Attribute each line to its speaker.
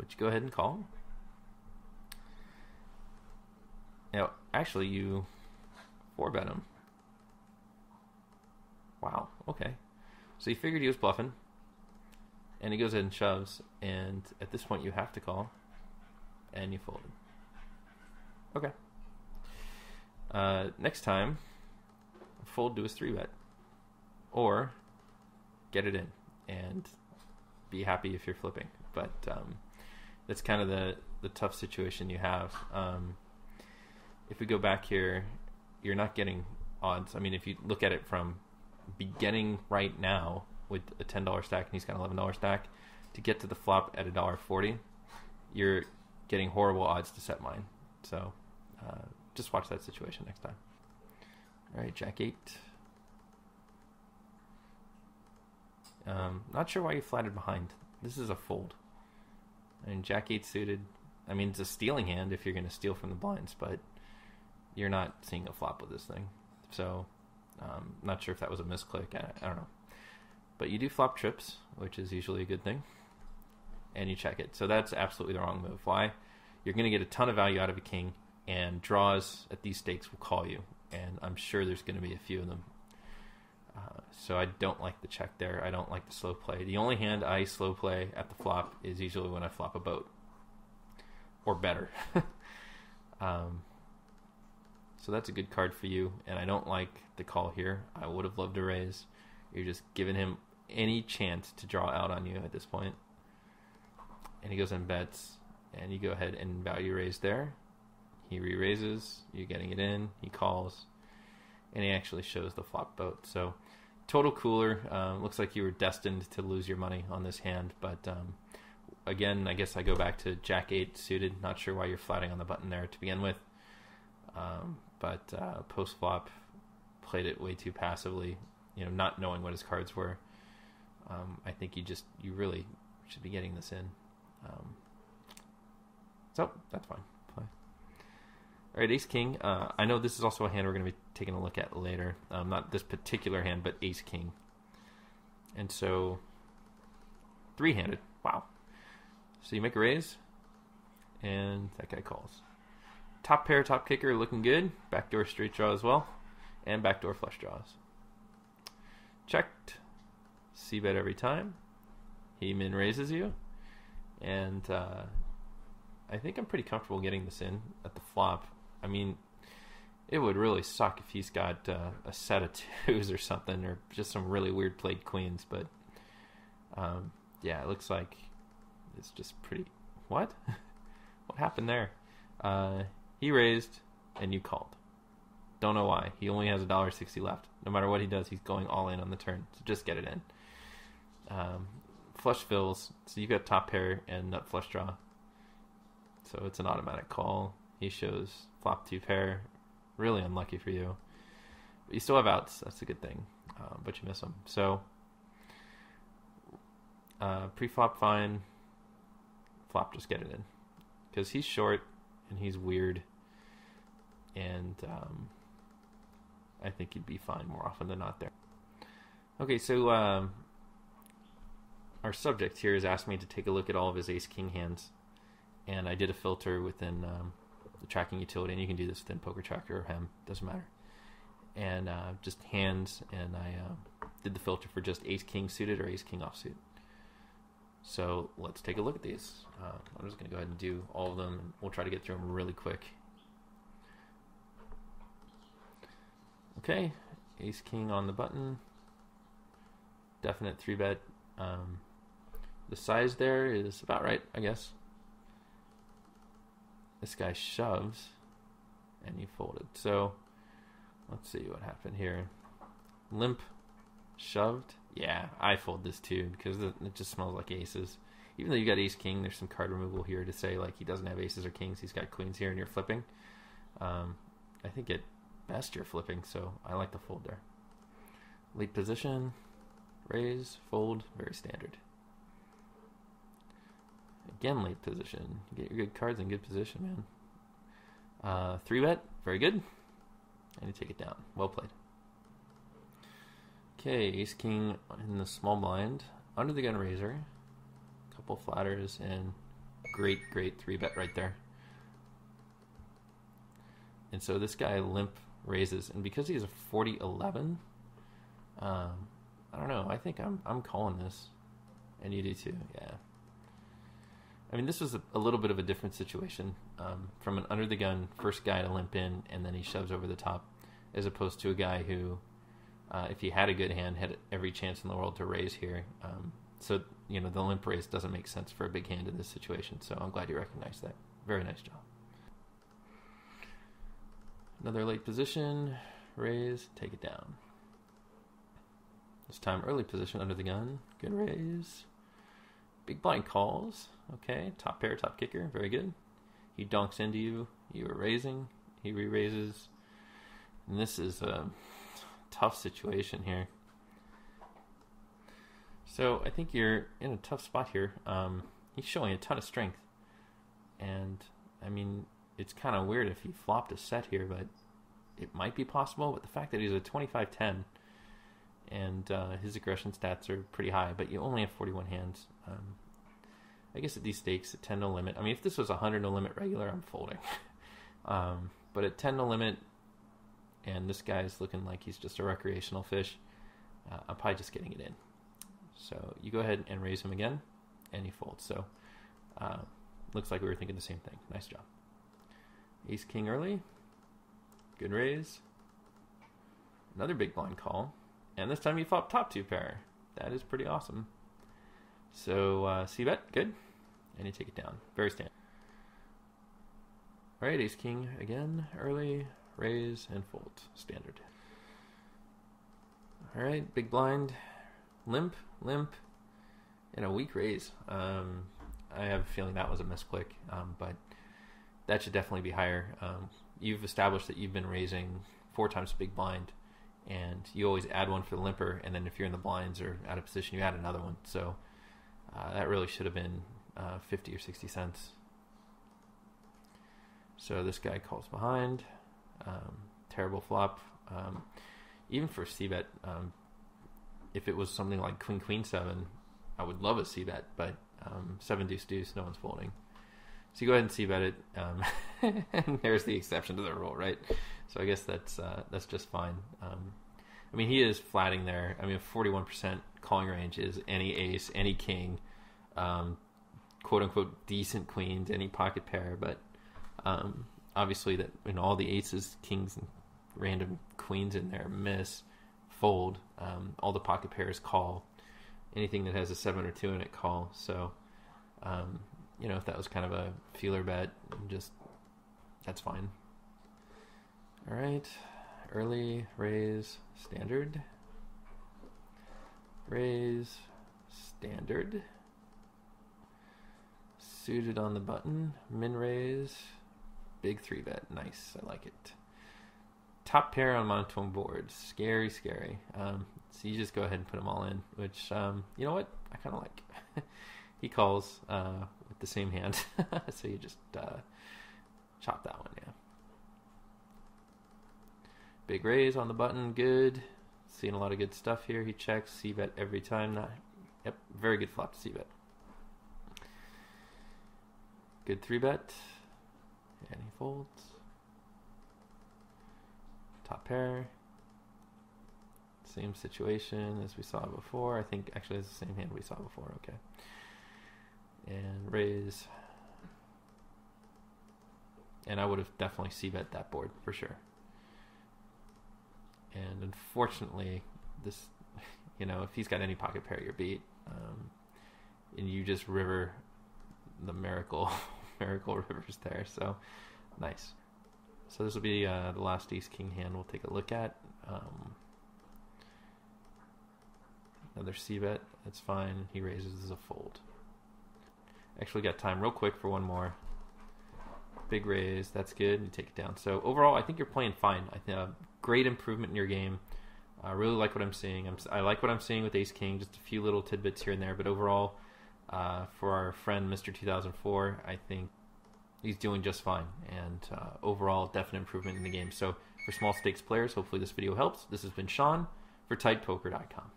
Speaker 1: but you go ahead and call. Now, actually, you 4-bet him. Wow, okay. So you figured he was bluffing, and he goes ahead and shoves, and at this point you have to call, and you folded. Okay. Next time, fold to his 3-bet, or get it in and be happy if you're flipping. But that's kind of the tough situation you have. If we go back here, you're not getting odds. I mean, if you look at it from beginning right now with a $10 stack and he's got an $11 stack, to get to the flop at $1.40, you're getting horrible odds to set mine. So just watch that situation next time. All right, Jack 8. Not sure why you flatted behind. This is a fold. I mean, Jack 8 suited. I mean, it's a stealing hand if you're going to steal from the blinds, but you're not seeing a flop with this thing. So, not sure if that was a misclick. I don't know. But you do flop trips, which is usually a good thing, and you check it. So that's absolutely the wrong move. Why? You're going to get a ton of value out of a king, and draws at these stakes will call you, and I'm sure there's going to be a few of them. So I don't like the check there. I don't like the slow play. The only hand I slow play at the flop is usually when I flop a boat, or better. So that's a good card for you, and I don't like the call here. I would have loved to raise. You're just giving him any chance to draw out on you at this point. And he goes and bets, and you go ahead and value raise there. He re-raises, you're getting it in, he calls, and he actually shows the flop boat. So total cooler. Looks like you were destined to lose your money on this hand, but again, I guess I go back to Jack 8 suited. Not sure why you're flatting on the button there to begin with. But post-flop, played it way too passively, not knowing what his cards were. I think you really should be getting this in. So that's fine. Play. All right, Ace King. I know this is also a hand we're going to be taking a look at later. Not this particular hand, but Ace King. And so, 3-handed. Wow. So you make a raise, and that guy calls. Top pair, top kicker, looking good. Backdoor straight draw as well, and backdoor flush draws. Checked. C-bet every time. He min raises you, and I think I'm pretty comfortable getting this in at the flop. I mean, it would really suck if he's got a set of twos or something, or just some really weird played queens. But yeah, it looks like it's just pretty. What? What happened there? He raised, and you called. Don't know why. He only has $1.60 left. No matter what he does, he's going all in on the turn. So just get it in. Flush fills, so you've got top pair and nut flush draw. So it's an automatic call. He shows flop 2 pair. Really unlucky for you. But you still have outs. That's a good thing. But you miss them. So pre-flop fine. Flop, just get it in. Because he's short and he's weird. And I think he'd be fine more often than not there. Okay, so our subject here has asked me to take a look at all of his ace-king hands. And I did a filter within the tracking utility, and you can do this within Poker Tracker or Hem, doesn't matter. And just hands, and I did the filter for just ace-king suited or ace-king offsuit. So let's take a look at these. I'm just going to go ahead and do all of them, and we'll try to get through them really quick. Okay, ace-king on the button. Definite 3-bet. The size there is about right, I guess. This guy shoves, and you folded. So let's see what happened here. Limp, shoved. Yeah, I fold this too because it just smells like aces. Even though you got ace king, there's some card removal here to say like he doesn't have aces or kings. He's got queens here, and you're flipping. I think at best you're flipping, so I like the fold there. Late position, raise, fold, very standard. Again, late position. You get your good cards in good position, man. 3-bet, very good. And you take it down. Well played. Okay, ace-king in the small blind. Under the gun raiser. Couple flatters, and Great 3-bet right there. And so this guy limp raises, and because he has a 40-11, I don't know. I think I'm calling this, and you do too. Yeah. I mean, this was a little bit of a different situation from an under the gun first guy to limp in, and then he shoves over the top, as opposed to a guy who, if he had a good hand, had every chance in the world to raise here. So the limp raise doesn't make sense for a big hand in this situation. So I'm glad you recognized that. Very nice job. Another late position, raise, take it down. This time early position under the gun, good raise. Big blind calls, okay, top pair, top kicker, very good. He donks into you, you are raising, he re-raises. And this is a tough situation here. So I think you're in a tough spot here. He's showing a ton of strength. And, I mean, it's kind of weird if he flopped a set here, but it might be possible. But the fact that he's a 25-10 and his aggression stats are pretty high, but you only have 41 hands. I guess at these stakes, at 10 no limit. I mean, if this was 100 no limit regular, I'm folding. But at 10 no limit, and this guy's looking like he's just a recreational fish, I'm probably just getting it in. So you go ahead and raise him again, and he folds. So looks like we were thinking the same thing. Nice job. Ace king early. Good raise. Another big blind call. And this time you flop top two pair. That is pretty awesome. So c-bet, good. And you take it down. Very standard. All right, ace king again, early, raise, and fold. Standard. All right, big blind, limp, and a weak raise. I have a feeling that was a misclick, but that should definitely be higher. You've established that you've been raising 4 times big blind, and you always add one for the limper, and then if you're in the blinds or out of position, you add another one. So that really should have been 50 or 60 cents. So this guy calls behind. Terrible flop. Even for c-bet, if it was something like queen 7, I would love a c-bet, but 7 deuce deuce, no one's folding. So you go ahead and c-bet it, and there's the exception to the rule, right? So I guess that's just fine. I mean, he is flatting there. I mean, 41% calling range is any ace, any king, quote unquote decent queens, any pocket pair, but obviously that all the aces, kings, and random queens in there miss, fold. All the pocket pairs call. Anything that has a 7 or 2 in it call. So if that was kind of a feeler bet, just that's fine. All right, early raise, standard, raise, standard, suited on the button, min raise, big 3-bet, nice, I like it. Top pair on monotone board, scary. So you just go ahead and put them all in, which you know what, I kind of like. He calls with the same hand, so you just chop that one, yeah. Big raise on the button, good. Seeing a lot of good stuff here. He checks, c-bet every time. Yep, very good flop to c-bet. Good 3-bet, and he folds. Top pair. Same situation as we saw before. I think actually it's the same hand we saw before. Okay. And raise. And I would have definitely c-bet that board for sure. And unfortunately, this, if he's got any pocket pair, you're beat. And you just river the miracle rivers there. So nice. So this will be the last ace king hand we'll take a look at. Another c-bet, that's fine. He raises as a fold. Actually got time real quick for one more. Big raise, that's good. You take it down. So overall, I think you're playing fine. I think great improvement in your game. I really like what I'm seeing. I like what I'm seeing with ace king. Just a few little tidbits here and there, but overall, for our friend Mr2004, I think he's doing just fine. And overall, definite improvement in the game. So for small stakes players, hopefully this video helps. This has been Sean for TightPoker.com.